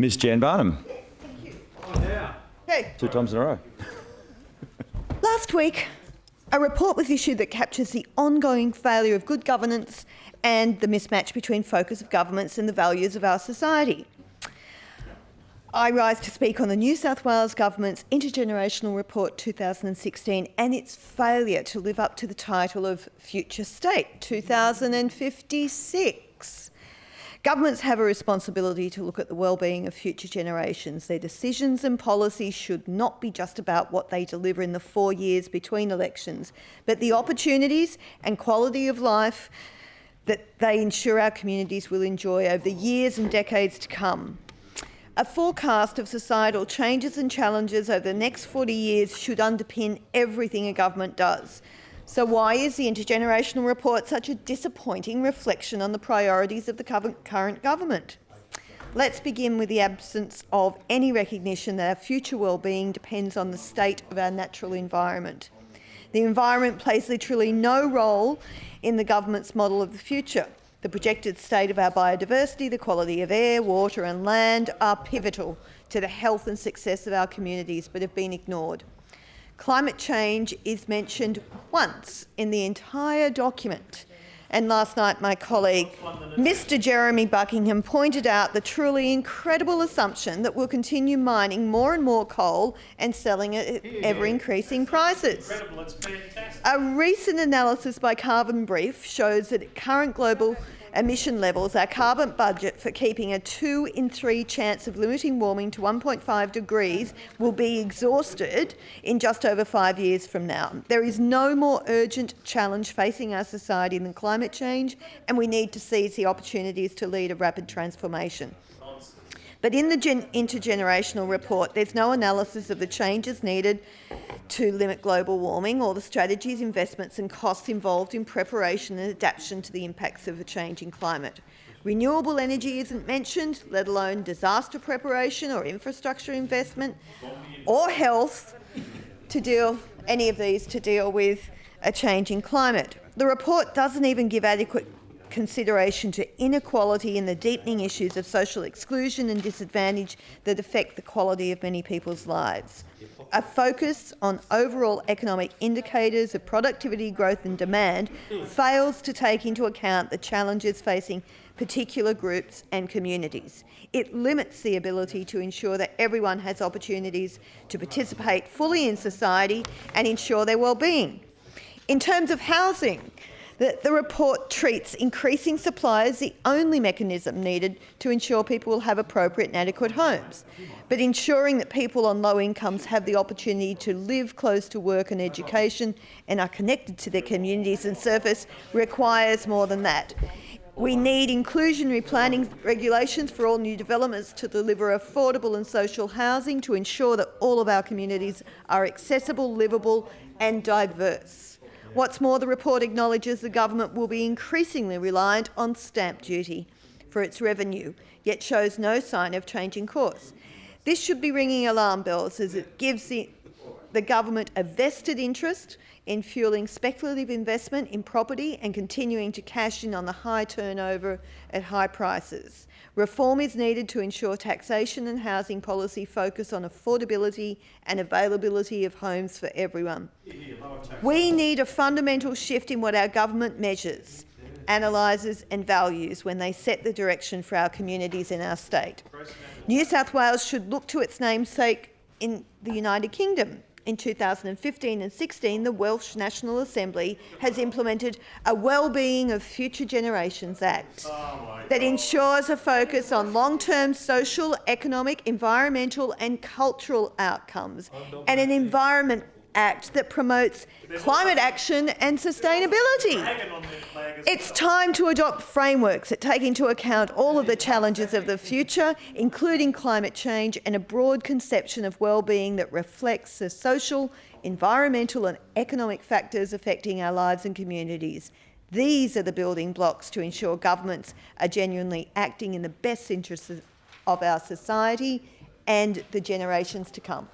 Ms Jan Barham. Thank you. Okay. 2 times in a row. Last week, a report was issued that captures the ongoing failure of good governance and the mismatch between focus of governments and the values of our society. I rise to speak on the New South Wales Government's Intergenerational Report 2016 and its failure to live up to the title of Future State 2056. Governments have a responsibility to look at the well-being of future generations. Their decisions and policies should not be just about what they deliver in the 4 years between elections, but the opportunities and quality of life that they ensure our communities will enjoy over the years and decades to come. A forecast of societal changes and challenges over the next 40 years should underpin everything a government does. So why is the Intergenerational Report such a disappointing reflection on the priorities of the current government? Let's begin with the absence of any recognition that our future well-being depends on the state of our natural environment. The environment plays literally no role in the government's model of the future. The projected state of our biodiversity, the quality of air, water and land are pivotal to the health and success of our communities, but have been ignored. Climate change is mentioned once in the entire document. And last night my colleague, Mr Jeremy Buckingham, pointed out the truly incredible assumption that we'll continue mining more and more coal and selling it at ever-increasing prices. Incredible, it's fantastic. A recent analysis by Carbon Brief shows that at current global emission levels, our carbon budget for keeping a 2 in 3 chance of limiting warming to 1.5 degrees will be exhausted in just over 5 years from now. There is no more urgent challenge facing our society than climate change, and we need to seize the opportunities to lead a rapid transformation. But in the Intergenerational Report, there's no analysis of the changes needed to limit global warming or the strategies, investments and costs involved in preparation and adaptation to the impacts of a changing climate. Renewable energy isn't mentioned, let alone disaster preparation or infrastructure investment or health to deal with a changing climate. The report doesn't even give adequate consideration to inequality and the deepening issues of social exclusion and disadvantage that affect the quality of many people's lives. A focus on overall economic indicators of productivity, growth and demand fails to take into account the challenges facing particular groups and communities. It limits the ability to ensure that everyone has opportunities to participate fully in society and ensure their well-being. In terms of housing, the report treats increasing supply as the only mechanism needed to ensure people will have appropriate and adequate homes. But ensuring that people on low incomes have the opportunity to live close to work and education and are connected to their communities and service requires more than that. We need inclusionary planning regulations for all new developments to deliver affordable and social housing to ensure that all of our communities are accessible, livable and diverse. What's more, the report acknowledges the government will be increasingly reliant on stamp duty for its revenue, yet shows no sign of changing course. This should be ringing alarm bells as it gives the government a vested interest in fuelling speculative investment in property and continuing to cash in on the high turnover at high prices. Reform is needed to ensure taxation and housing policy focus on affordability and availability of homes for everyone. We need a fundamental shift in what our government measures, analyses and values when they set the direction for our communities in our state. New South Wales should look to its namesake in the United Kingdom. In 2015 and 16, the Welsh National Assembly has implemented a Wellbeing of Future Generations Act that ensures a focus on long-term social, economic, environmental and cultural outcomes, and an Environment Act that promotes climate action and sustainability. It's time to adopt frameworks that take into account all of the challenges of the future, including climate change, and a broad conception of well-being that reflects the social, environmental and economic factors affecting our lives and communities. These are the building blocks to ensure governments are genuinely acting in the best interests of our society and the generations to come.